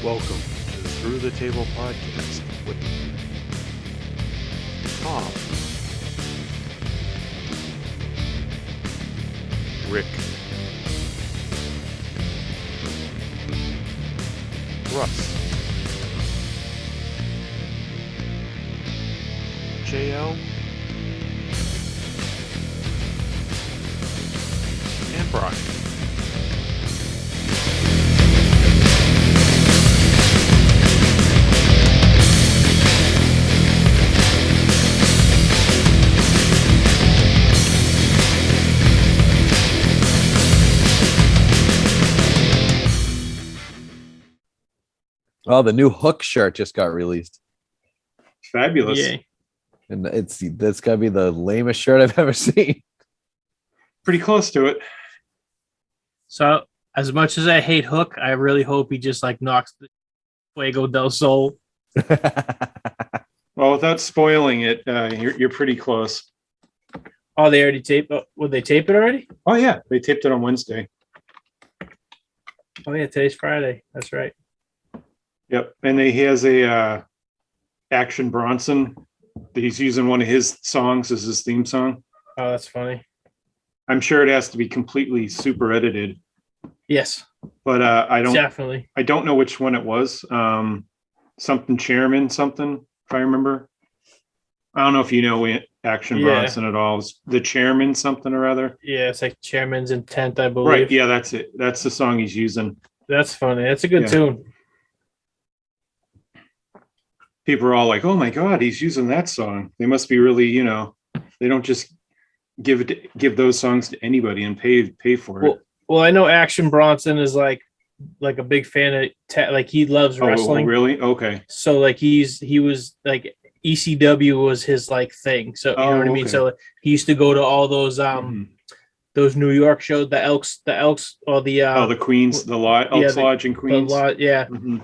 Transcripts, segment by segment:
Welcome to the Through the Table podcast with Tom, Rick, Russ, JL, and Brian. Oh, the new Hook shirt just got released. Fabulous. Yay. And that's gotta be the lamest shirt I've ever seen. Pretty close to it. So, as much as I hate Hook, I really hope he just like knocks the Fuego del Sol. Well, without spoiling it, you're pretty close. Oh, they already taped. Would they tape it already? Oh yeah, they taped it on Wednesday. Oh yeah, today's Friday. That's right. Yep, and he has a Action Bronson that he's using one of his songs as his theme song. Oh, that's funny. I'm sure it has to be completely super edited, Yes, but I definitely. don't know which one it was. Something Chairman something, if I remember. I don't know if you know Action Yeah. Bronson at all. It's the Chairman something or other. Yeah, it's like Chairman's Intent, I believe. Right. Yeah, that's it. That's the song he's using. That's funny. That's a good Yeah. tune. People are all like, "Oh my God, he's using that song." They must be really, they don't just give those songs to anybody and pay for it. Well, I know Action Bronson is like a big fan of like he loves wrestling. Oh, really? Okay. So like he was like ECW was his like thing. So you know what I mean? okay. So he used to go to all those Mhm. those New York shows, the Elks or the the Queens, Elks Lodge in the Queens. yeah. Mhm.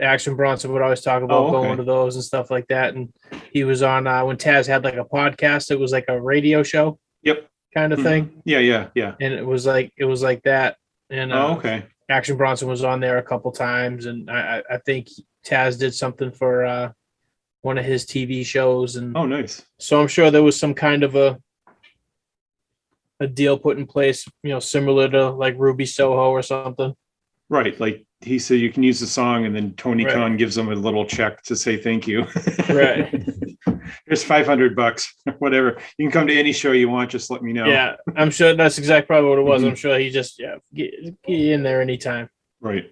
Action Bronson would always talk about Oh, okay. going to those and stuff like that. And he was on when Taz had like a podcast. It was like a radio show Yep. kind of Mhm. thing, Yeah. and it was like that. And Okay. Action Bronson was on there a couple times, and I think Taz did something for one of his TV shows, and Oh, nice. so I'm sure there was some kind of a deal put in place, similar to like Ruby Soho or something. Right. Like he said, you can use the song, and then Tony Right. Khan gives him a little check to say thank you. Right. Here's $500, whatever. You can come to any show you want. Just let me know. Yeah, I'm sure that's exactly probably what it was. Mhm. I'm sure he just get in there anytime. Right.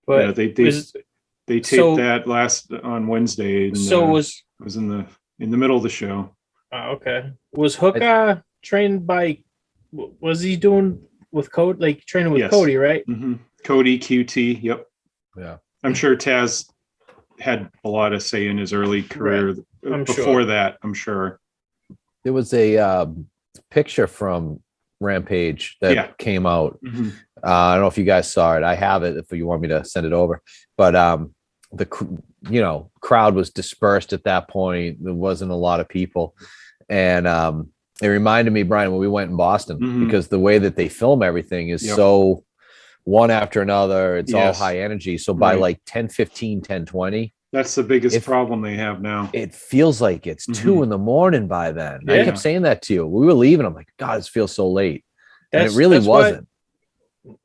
But yeah, they taped so- that last on Wednesday. And, so it was in the middle of the show. okay. Was Hook trained by? Was he doing with Cody? Like training with Yes. Cody, right? Mm-hmm. Cody QT. Yep. Yeah. I'm sure Taz had a lot of say in his early career. I'm Before sure. that, I'm sure. There was a picture from Rampage that Yeah. came out. Mhm. I don't know if you guys saw it. I have it if you want me to send it over. But the crowd was dispersed at that point. There wasn't a lot of people, and it reminded me, Brian, when we went in Boston, Mhm. because the way that they film everything is Yep. so one after another. It's all Yes. high energy. So by Right. like 10:15, 10:20, That's the biggest If- problem they have now. it feels like it's Mhm. 2 a.m. by then. I Yeah. kept saying that to you. We were leaving. I'm like, God, this feels so late. And it That's- really that's why- wasn't.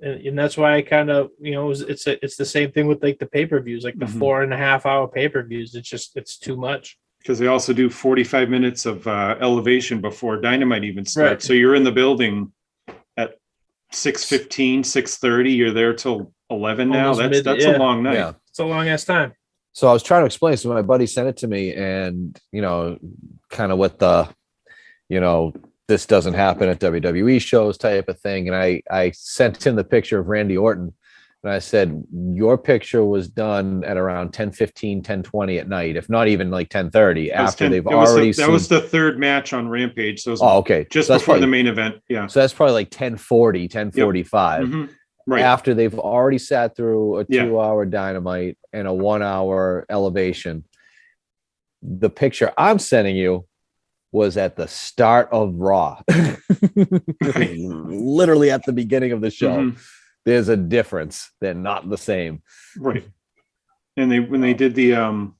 and that's why I kind of it's the same thing with like the pay-per-views, like the Mhm. 4.5 hour pay-per-views. It's too much. Because they also do 45 minutes of elevation before Dynamite even starts. Right. So you're in the building at 6:15, 6:30. You're there till 11 now. Almost That's mid- a yeah. long night. Yeah. It's a long ass time. So I was trying to explain. So my buddy sent it to me, and kind of with the, this doesn't happen at WWE shows type of thing. And I sent him the picture of Randy Orton, and I said, your picture was done at around 10:15, 10:20 at night, if not even like 10:30, That was after 10 they've that was already the, seen. that was the third match on Rampage. So it was Oh, okay. just So that's before the probably- main event. Yeah. So that's probably like 10:40, 10:45. Mhm. Right. After they've already sat through a Yeah. 2-hour Dynamite and a 1-hour Elevation. The picture I'm sending you was at the start of Raw, literally at the beginning of the show. Mhm. there's a difference. They're not the same. Right. And when they did the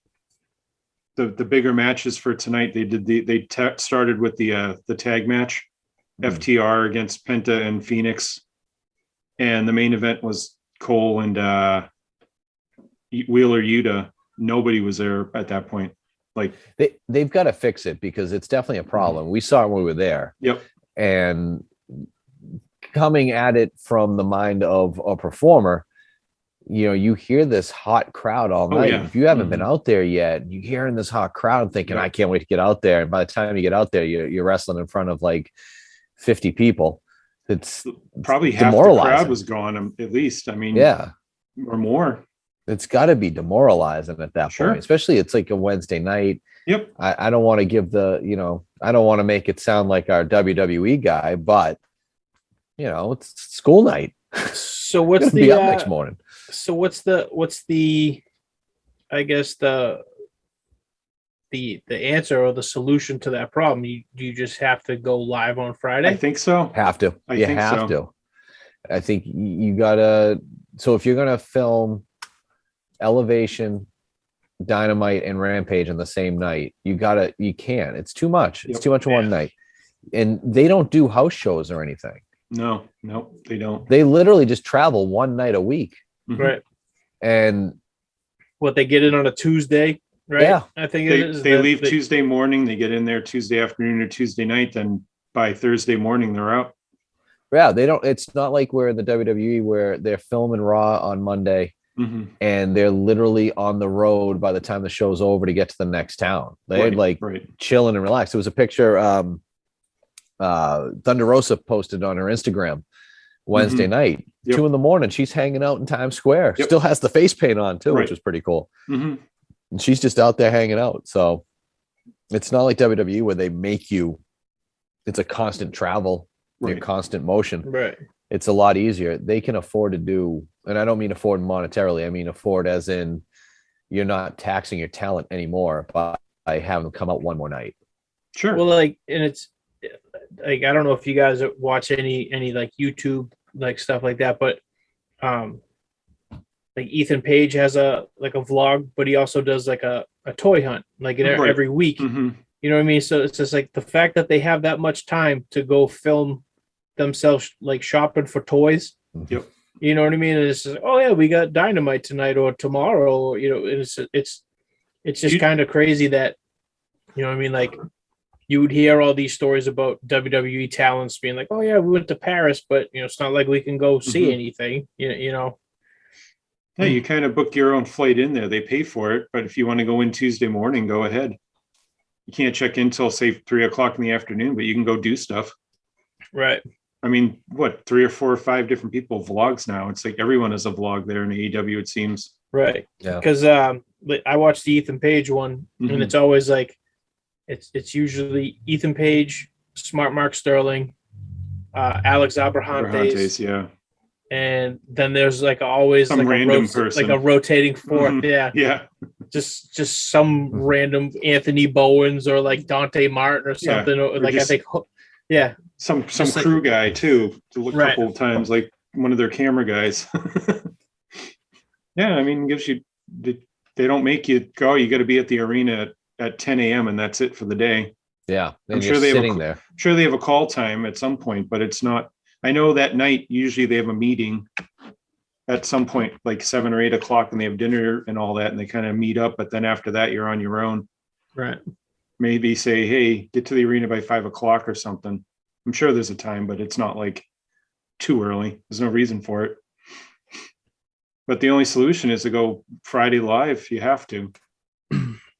bigger matches for tonight, they started with the tag match, FTR against Penta and Phoenix, and the main event was Cole and Wheeler Yuta. Nobody was there at that point. Like they've got to fix it because it's definitely a problem. We saw it when we were there. Yep. And coming at it from the mind of a performer, you know, you hear this hot crowd all night. Yeah. If you haven't been out there yet, you hearing this hot crowd thinking, I can't wait to get out there. And by the time you get out there, you're wrestling in front of like 50 people. It's probably half the crowd was gone, at least. I mean, yeah, or more. It's got to be demoralizing at that point, especially it's like a Wednesday night. Yep. I don't want to give I don't want to make it sound like our WWE guy, but you know, it's school night. So what's the up next morning? So what's the I guess the answer or the solution to that problem? You just have to go live on Friday? I think so. Have to. You have to. I think you gotta. So if you're gonna film Elevation, Dynamite, and Rampage on the same night, you can't. It's too much. It's too much one night. And they don't do house shows or anything. No, they don't. They literally just travel one night a week. Right. And what, they get in on a Tuesday, right? Yeah. I think they leave Tuesday morning, they get in there Tuesday afternoon or Tuesday night, then by Thursday morning they're out. Yeah, they don't. It's not like we're in the WWE where they're filming Raw on Monday and they're literally on the road by the time the show's over to get to the next town. They're chilling and relaxed. There was a picture Thunder Rosa posted on her Instagram Wednesday night, 2 a.m. She's hanging out in Times Square. Still has the face paint on too, which was pretty cool. And she's just out there hanging out. So it's not like WWE where they make you. It's a constant travel. Your constant motion. Right. It's a lot easier. They can afford to do, and I don't mean afford monetarily. I mean afford as in you're not taxing your talent anymore by having them come out one more night. Sure. Well, and it's like, I don't know if you guys watch any like YouTube like stuff like that, but like Ethan Page has a vlog, but he also does like a toy hunt like every week. You know what I mean? So it's just like the fact that they have that much time to go film themselves like shopping for toys. Yep. You know what I mean? And it's just, oh yeah, we got Dynamite tonight or tomorrow. Or, you know, it's just kind of crazy that, you know what I mean? Like you would hear all these stories about WWE talents being like, oh yeah, we went to Paris, but you know, it's not like we can go see anything. You know. Yeah, you kind of book your own flight in there. They pay for it, but if you want to go in Tuesday morning, go ahead. You can't check in till say 3:00 in the afternoon, but you can go do stuff. Right. I mean, what, 3 or 4 or 5 different people vlogs now? It's like everyone has a vlog there in AEW, it seems. Right. Yeah. Because I watched the Ethan Page one, and it's always like it's usually Ethan Page, Smart Mark Sterling, Alex Abrahantes, yeah. And then there's like always some like random person, like a rotating fourth, yeah. Just some random Anthony Bowens or like Dante Martin or something, or like just, I think, some crew guy too, to look a couple of times, like one of their camera guys. Yeah, I mean, gives you. They don't make you go. You got to be at the arena at 10 a.m. and that's it for the day. Yeah, I'm sure they have a call time at some point, but it's not. I know that night usually they have a meeting at some point, like 7 or 8 o'clock, and they have dinner and all that, and they kind of meet up. But then after that, you're on your own. Right. Maybe say, hey, get to the arena by 5 o'clock or something. I'm sure there's a time, but it's not like too early. There's no reason for it. But the only solution is to go Friday live. You have to.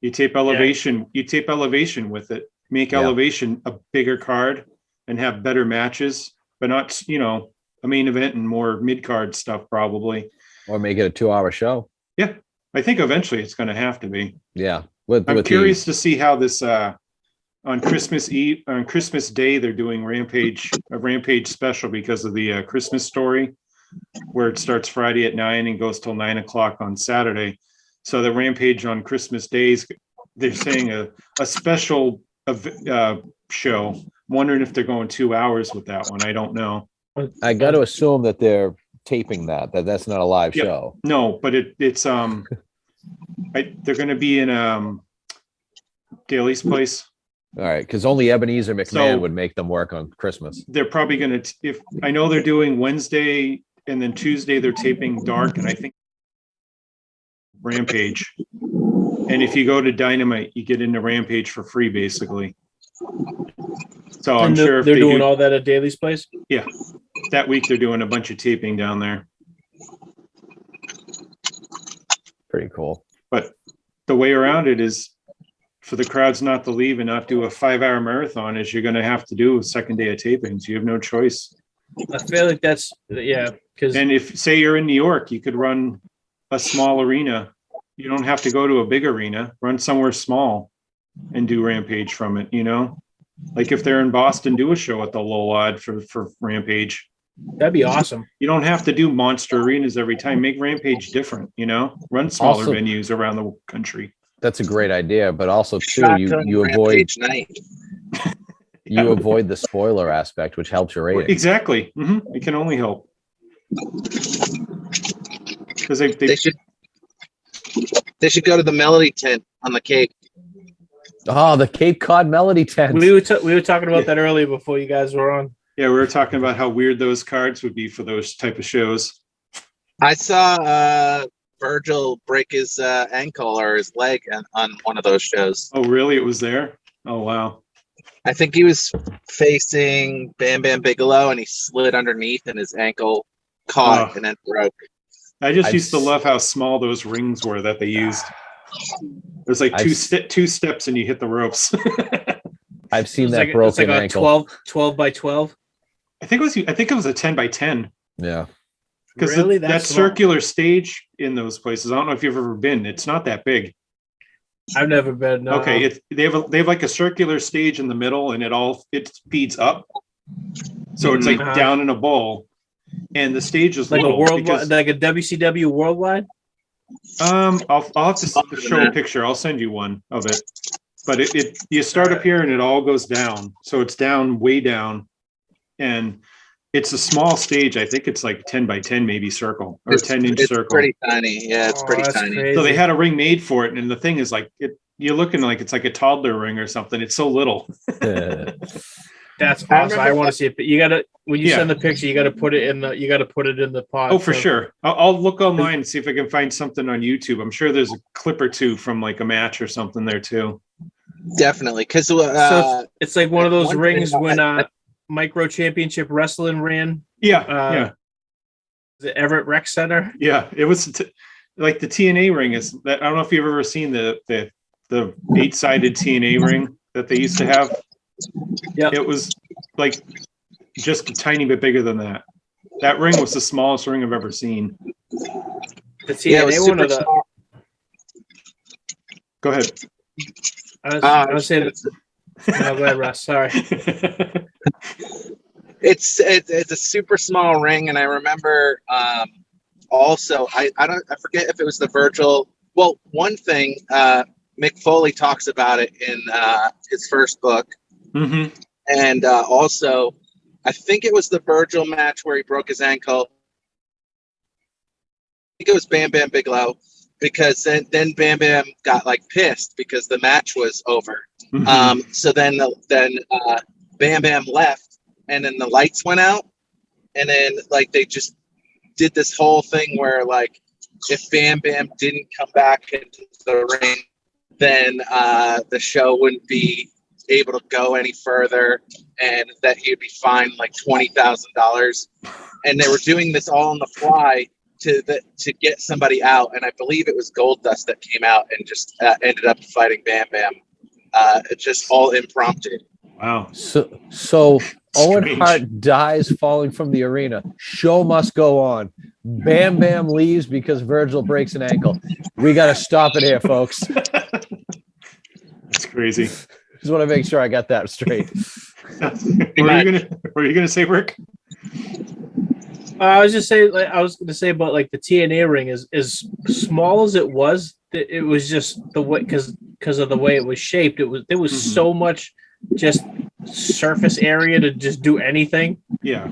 You tape Elevation. Yeah. You tape Elevation with it. Make Elevation a bigger card and have better matches, but not, a main event and more mid-card stuff probably. Or make it a 2-hour show. Yeah. I think eventually it's going to have to be. Yeah. I'm curious to see how this on Christmas Eve, on Christmas Day, they're doing a Rampage special because of the Christmas story, where it starts Friday at 9 and goes till 9 o'clock on Saturday. So the Rampage on Christmas days, they're saying a special show. I'm wondering if they're going 2 hours with that one. I don't know. I got to assume that they're taping that's not a live Yep. show. No, but it's they're going to be in Daly's place. All right, because only Ebenezer McMahon So- would make them work on Christmas. They're probably going to, if I know they're doing Wednesday and then Tuesday they're taping Dark, and I think Rampage. And if you go to Dynamite, you get into Rampage for free, basically. So I'm And sure if they're they doing do, all that at Daly's place. that week they're doing a bunch of taping down there. Pretty cool. But the way around it is for the crowds not to leave and not do a 5-hour marathon is you're going to have to do a second day of tapings. You have no choice. I feel like that's because And if say you're in New York, you could run a small arena. You don't have to go to a big arena. Run somewhere small and do Rampage from it, you know? Like if they're in Boston, do a show at the low odd for Rampage. that'd be awesome. You don't have to do monster arenas every time. Make Rampage different, you know? Run smaller Also- venues around the country. That's a great idea, but also too, Shotgun you avoid Rampage night. you avoid the spoiler aspect, which helps your rating. Exactly. It can only help. Because They should go to the Melody tent on the Cape. Oh, the Cape Cod Melody tent. We were talking about that earlier before you guys were on. yeah, we were talking about how weird those cards would be for those type of shows. I saw Virgil break his ankle or his leg on one of those shows. Oh, really? It was there? Oh, wow. I think he was facing Bam Bam Bigelow and he slid underneath and his ankle caught Oh. and then broke. I just I've used to s- love how small those rings were that they used. There's like I've two steps and you hit the ropes. I've seen It's that like, broken it's like a ankle. 12 by 12. I think it was a 10 by 10 Yeah. because Really? that That's small? circular stage in those places. I don't know if you've ever been. It's not that big. I've never been. No. Okay, they have like a circular stage in the middle, and it feeds up. So it's like Mhm. down in a bowl, and the stage is like a little worldwide, because- like a WCW worldwide. I'll have to show a picture. I'll send you one of it. But it you start up here and it all goes down. So it's down, way down. And it's a small stage. I think it's like 10 by 10, maybe circle or 10-inch It's circle. pretty tiny. Yeah, it's Oh, pretty that's tiny. crazy. So they had a ring made for it. And the thing is like you're looking like it's like a toddler ring or something. It's so little. That's I awesome. I remember- want to see it. But you gotta when you Yeah. send the picture, you gotta put it in the pod. Oh, for so- sure. I'll look online and see if I can find something on YouTube. I'm sure there's a clip or two from like a match or something there too. Definitely. Because So it's like one of those one rings thing when I- Micro Championship Wrestling ran Yeah, the Everett Rec Center. yeah. It was like the TNA ring is that. I don't know if you've ever seen the 8-sided TNA ring that they used to have. Yeah. It was like just a tiny bit bigger than that. That ring was the smallest ring I've ever seen. The TNA yeah, it was one super of the. small. Go ahead. I was saying. No, go ahead, Russ. Sorry. It's a super small ring, and I remember also I forget if it was the Virgil. Well, one thing Mick Foley talks about it in his first book, hmm and also I think it was the Virgil match where he broke his ankle. I think it was Bam Bam Bigelow, because then Bam Bam got like pissed because the match was over. So then Bam Bam left, and then the lights went out, and then like they just did this whole thing where like if Bam Bam didn't come back into the ring, then the show wouldn't be able to go any further, and that he'd be fined like $20,000. And they were doing this all on the fly to get somebody out, and I believe it was Goldust that came out and just ended up fighting Bam Bam. Just all impromptu. Wow. So Owen Strange. Hart dies falling from the arena. Show must go on. Bam Bam leaves because Virgil breaks an ankle. We got to stop it here, folks. That's crazy. Just want to make sure I got that straight. What were you gonna say, Rick? I was going to say about like the TNA ring is as small as it was. It was just the way because of the way it was shaped. There was Mhm. so much just surface area to just do anything Yeah.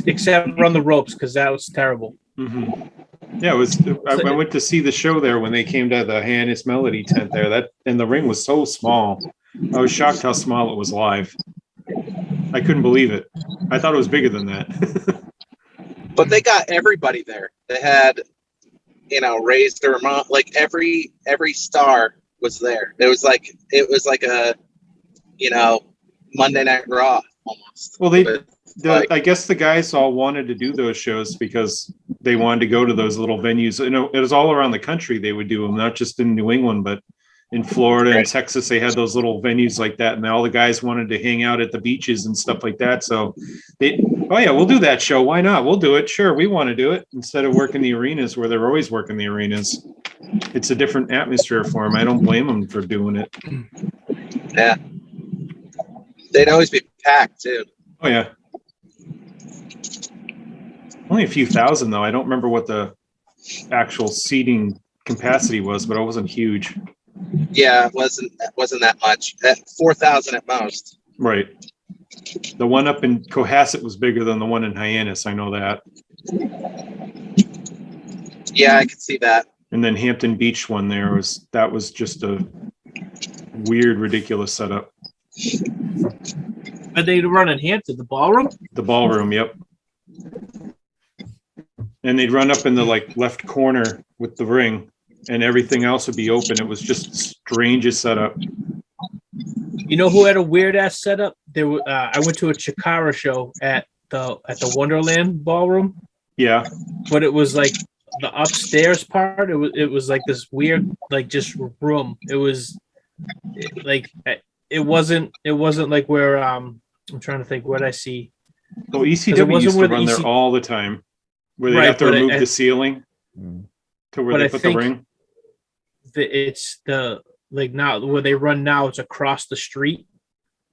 except run the ropes because that was terrible. Mhm. Yeah, it was. I went to see the show there when they came to the Hyannis Melody tent there. And the ring was so small. I was shocked how small it was live. I couldn't believe it. I thought it was bigger than that. But they got everybody there. They had, raised their amount, like every star was there. It was like a, Monday Night Raw almost. Well, Like- I guess the guys all wanted to do those shows because they wanted to go to those little venues. It was all around the country. They would do them, not just in New England, but in Florida and Right. Texas. They had those little venues like that, and all the guys wanted to hang out at the beaches and stuff like that. So oh yeah, we'll do that show. Why not? We'll do it. Sure, we want to do it instead of working the arenas where they're always working the arenas. It's a different atmosphere for them. I don't blame them for doing it. Yeah. They'd always be packed too. Oh yeah. Only a few thousand though. I don't remember what the actual seating capacity was, but it wasn't huge. Yeah, it wasn't that much. At 4,000 at most. Right. The one up in Cohasset was bigger than the one in Hyannis. I know that. Yeah, I could see that. And then Hampton Beach one that was just a weird, ridiculous setup. Are they run in Hampton, the ballroom? The ballroom, yep. And they'd run up in the left corner with the ring, and everything else would be open. It was just the strangest setup. You know who had a weird ass setup? I went to a Chikara show at the Wonderland ballroom, Yeah. but it was like the upstairs part. It was like this weird just room. It was it wasn't like where I'm trying to think what I see. Well, ECW used to run there all the time, where they have to remove the ceiling to where they put the ring. It's now where they run now. It's across the street,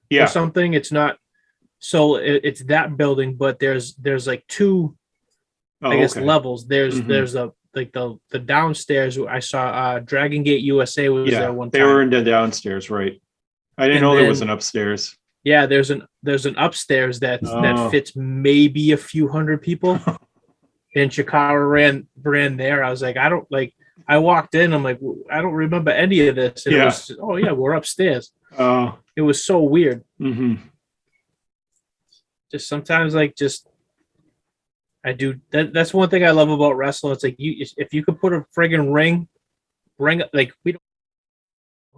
Yeah. or something. It's not. So it's that building, but there's like two, Oh, I guess, okay. levels. There's Mhm. there's the downstairs. I saw Dragon Gate USA was there one time. They were in the downstairs, right? I didn't And know there was then- an upstairs. Yeah, there's an upstairs that fits maybe a few hundred people. And Chikara ran there. I was like, I walked in. I'm like, I don't remember any of this. And it was, oh yeah, we're upstairs. Oh. It was so weird. Mm-hmm. Just sometimes, I do. That's one thing I love about wrestling. It's like if you could put a friggin' ring, we don't.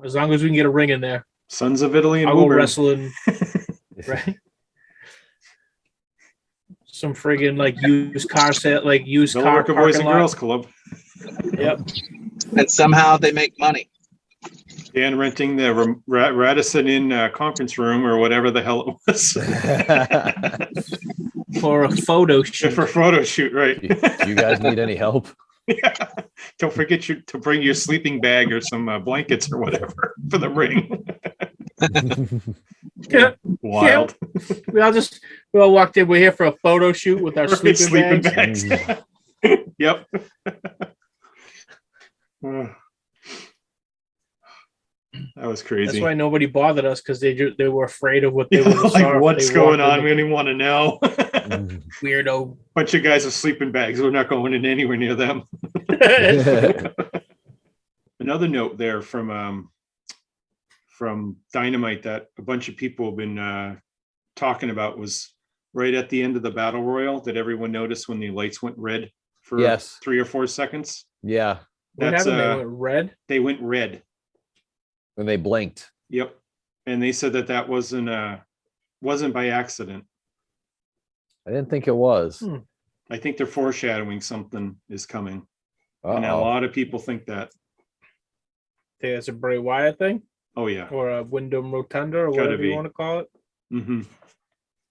As long as we can get a ring in there, Sons of Italy and I'll go Woburn. wrestling. Right. Some friggin' used car set, used They'll car work a Boys and parking lot. Girls Club. Yep. And somehow they make money. And renting the Radisson Inn conference room or whatever the hell it was. For a photo shoot. For a photo shoot, right. Do you guys need any help? Yeah. Don't forget to bring your sleeping bag or some blankets or whatever for the ring. Yeah. Wild. We all walked in. We're here for a photo shoot with our Right, sleeping bags. Yep. That was crazy. That's why nobody bothered us, because they were afraid of what they would have saw. Like, if what's they going walked on? in. We don't even want to know. Weirdo. Bunch of guys with sleeping bags. We're not going in anywhere near them. Another note there from Dynamite that a bunch of people have been talking about was right at the end of the battle royal. Did everyone notice when the lights went red for Yes. 3 or 4 seconds? Yeah. What That's happened? They went red. They went red. When they blinked. Yep. And they said that wasn't by accident. I didn't think it was. I think they're foreshadowing something is coming. And a Uh-oh. lot of people think that. Think that's a Bray Wyatt thing, Oh yeah. or a Windham Rotunda, or Gotta whatever be. you want to call it. Mm-hmm.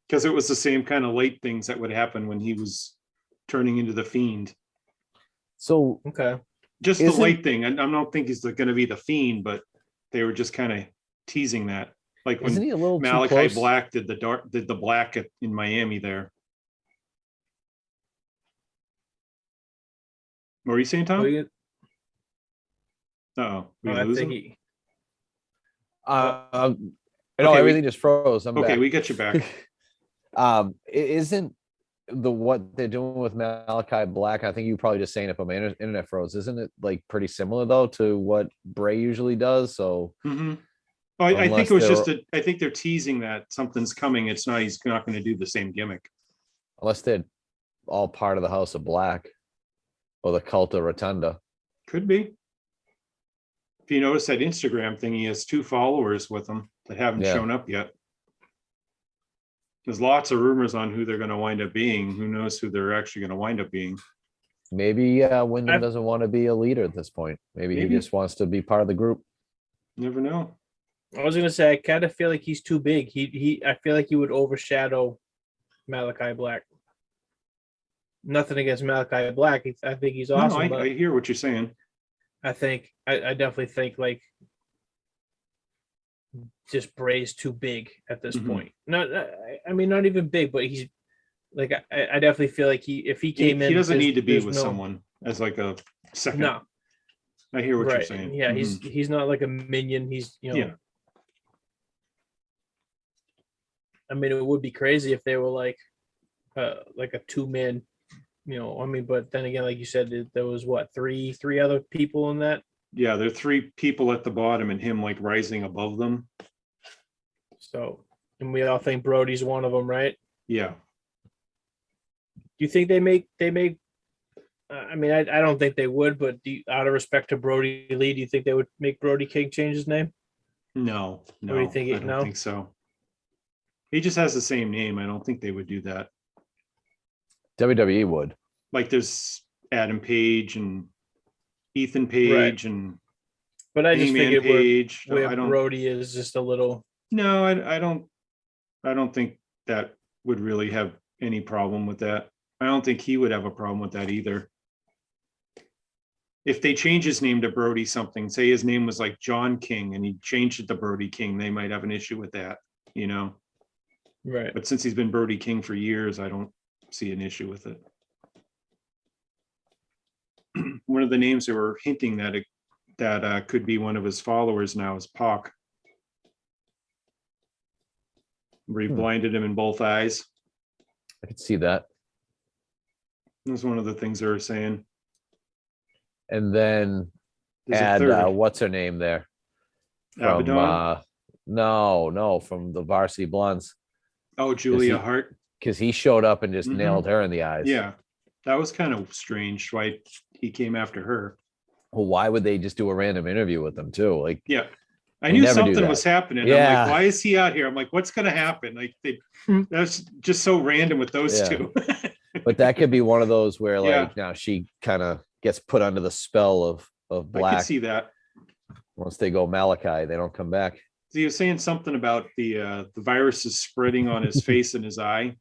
Because it was the same kind of light things that would happen when he was turning into the Fiend. So Okay. Just Isn't- the light thing. I don't think he's going to be the Fiend, but they were just kind of teasing that. Like isn't when he a little too Malakai close? Black did the black in Miami there. What were you saying, Tom? Oh, We I lose think him? he. No, Okay, everything just froze. I'm Okay, back. we get you back. Isn't what they're doing with Malakai Black, I think you probably just saying it, but my internet froze. Isn't it like pretty similar though to what Bray usually does? So Mm-hmm. Oh, I think unless it was they're- just I think they're teasing that something's coming. It's not. He's not going to do the same gimmick. unless they're all part of the House of Black or the cult of Rotunda. Could be. If you notice that Instagram thing, he has 2 followers with him that haven't Yeah. shown up yet. There's lots of rumors on who they're going to wind up being. Who knows who they're actually going to wind up being? Maybe Windham doesn't want to be a leader at this point. Maybe he Maybe. just wants to be part of the group. Never know. I was gonna say I kind of feel like he's too big. I feel like he would overshadow Malakai Black. Nothing against Malakai Black. I think he's awesome. No, but I hear what you're saying. I definitely think like just Bray's too big at this Mhm. point. I mean, not even big, but he's like I definitely feel like if he came in, He doesn't there's- need to be there's with no- someone as like a second. No, I hear what you're right? saying. Yeah, Mhm. he's not like a minion. He's Yeah. I mean, it would be crazy if they were like a 2-man. I mean, but then again, like you said, there was what three other people in that. Yeah, there are 3 people at the bottom and him like rising above them. So, and we all think Brody's one of them, right? Yeah. Do you think they make? I mean, I don't think they would, but out of respect to Brody Lee, do you think they would make Brody King change his name? No, no, do you think I don't no? think so. He just has the same name. I don't think they would do that. WWE would. Like there's Adam Page and Ethan Page and But I just Hangman figured Page. where I don't. Brody is just a little. No, I don't. I don't think that would really have any problem with that. I don't think he would have a problem with that either. If they change his name to Brody something, say his name was like John King and he changed it to Brody King, they might have an issue with that, Right. But since he's been Brody King for years, I don't see an issue with it. One of the names they were hinting that could be one of his followers now is Pac. Where he blinded him in both eyes. I could see that. That's one of the things they were saying. And then There's a add third. what's her name there? From Abaddon? no, from the Varsity Blondes. Oh, Julia he- Hart. Because he showed up and just Mhm. nailed her in the eyes. Yeah, that was kind of strange. Why he came after her? Well, why would they just do a random interview with them too? Like, Yeah, I They knew never do something that. was happening. I'm Yeah. like, why is he out here? I'm like, what's going to happen? Like, that's just so random with those Yeah. two. but that could be one of those where like Yeah. now she kind of gets put under the spell of I Black. could see that. Once they go Malachi, they don't come back. He was saying something about the virus is spreading on his face and his eye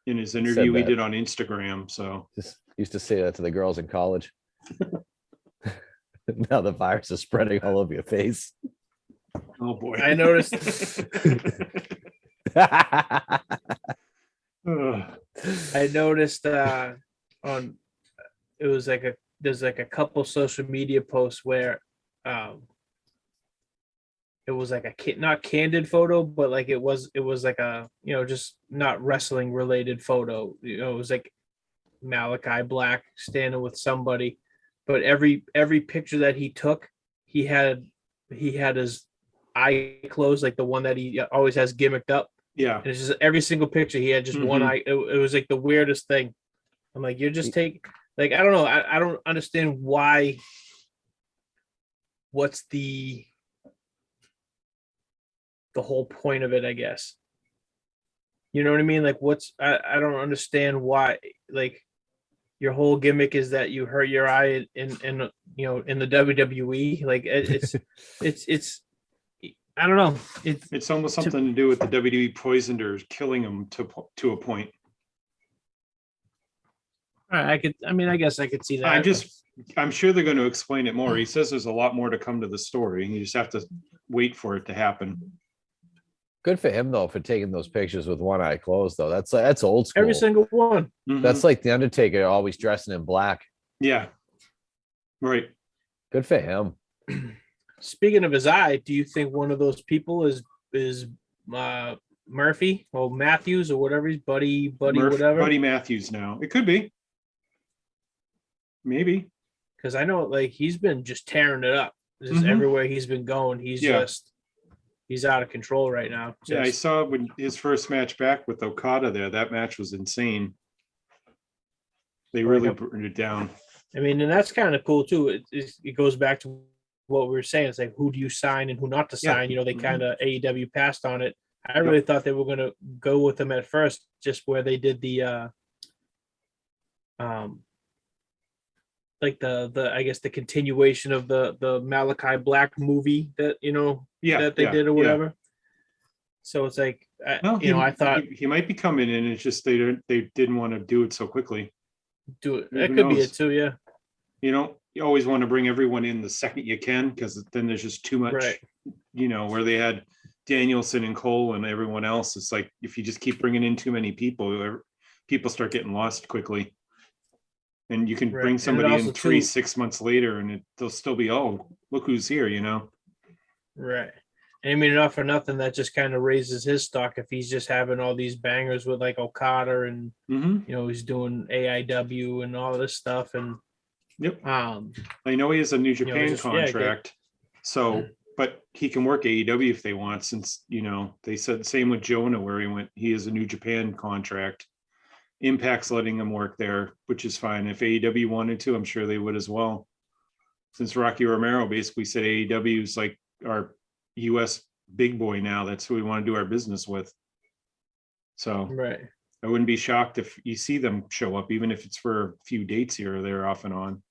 in his interview he that. did on Instagram. So Just used to say that to the girls in college. Now the virus is spreading all over your face. oh boy, I noticed. Ugh. I noticed on it was like there's like a couple social media posts where it was like a not candid photo, but like it was like a just not wrestling related photo. It was like Malakai Black standing with somebody, but every picture that he took, he had his eye closed, like the one that he always has gimmicked up. Yeah, And it's just every single picture he had just one Mhm. eye. It was like the weirdest thing. I'm like, you're just taking, like, I don't know. I don't understand why. What's the whole point of it, I guess. You know what I mean? Like, I don't understand why, like, your whole gimmick is that you hurt your eye in the WWE. Like, it's I don't know. it's almost something to do with the WWE poisoned or killing him to a point. I guess I could see that. I'm sure they're going to explain it more. He says there's a lot more to come to the story. You just have to wait for it to happen. Good for him though for taking those pictures with one eye closed though. That's old school. Every single one. Mhm. That's like the Undertaker always dressing in black. Yeah, right. Good for him. Speaking of his eye, do you think one of those people is Murphy or Matthews or whatever he's Buddy whatever. Buddy Matthews now. It could be. Maybe. Because I know like he's been just tearing it up. Just Mhm. everywhere he's been going, he's out of control right now. Yeah, I saw when his first match back with Okada there, that match was insane. They really burned it down. I mean, and that's kind of cool too. It goes back to what we were saying. It's like who do you sign and who not to sign. You know, they kind of AEW passed on it. I really thought they were going to go with them at first, just where they did the like the I guess the continuation of the Malakai Black movie that that they did or whatever. So it's like I thought he might be coming in. It's just they didn't want to do it so quickly. Do it. That could be it too. Yeah. You always want to bring everyone in the second you can, because then there's just too much. Right. Where they had Danielson and Cole and everyone else. It's like if you just keep bringing in too many people start getting lost quickly. And you can bring somebody in 6 months later, and they'll still be, oh, look who's here, Right. And I mean, enough for nothing, that just kind of raises his stock if he's just having all these bangers with like Okada and he's doing AIW and all this stuff. And I know he has a New Japan contract, but he can work AEW if they want, since they said the same with Jonah, where he has a New Japan contract. Impact's letting him work there, which is fine. If AEW wanted to, I'm sure they would as well. Since Rocky Romero basically said AEW is like our US big boy now, that's who we want to do our business with. So I wouldn't be shocked if you see them show up, even if it's for a few dates here or there off and on.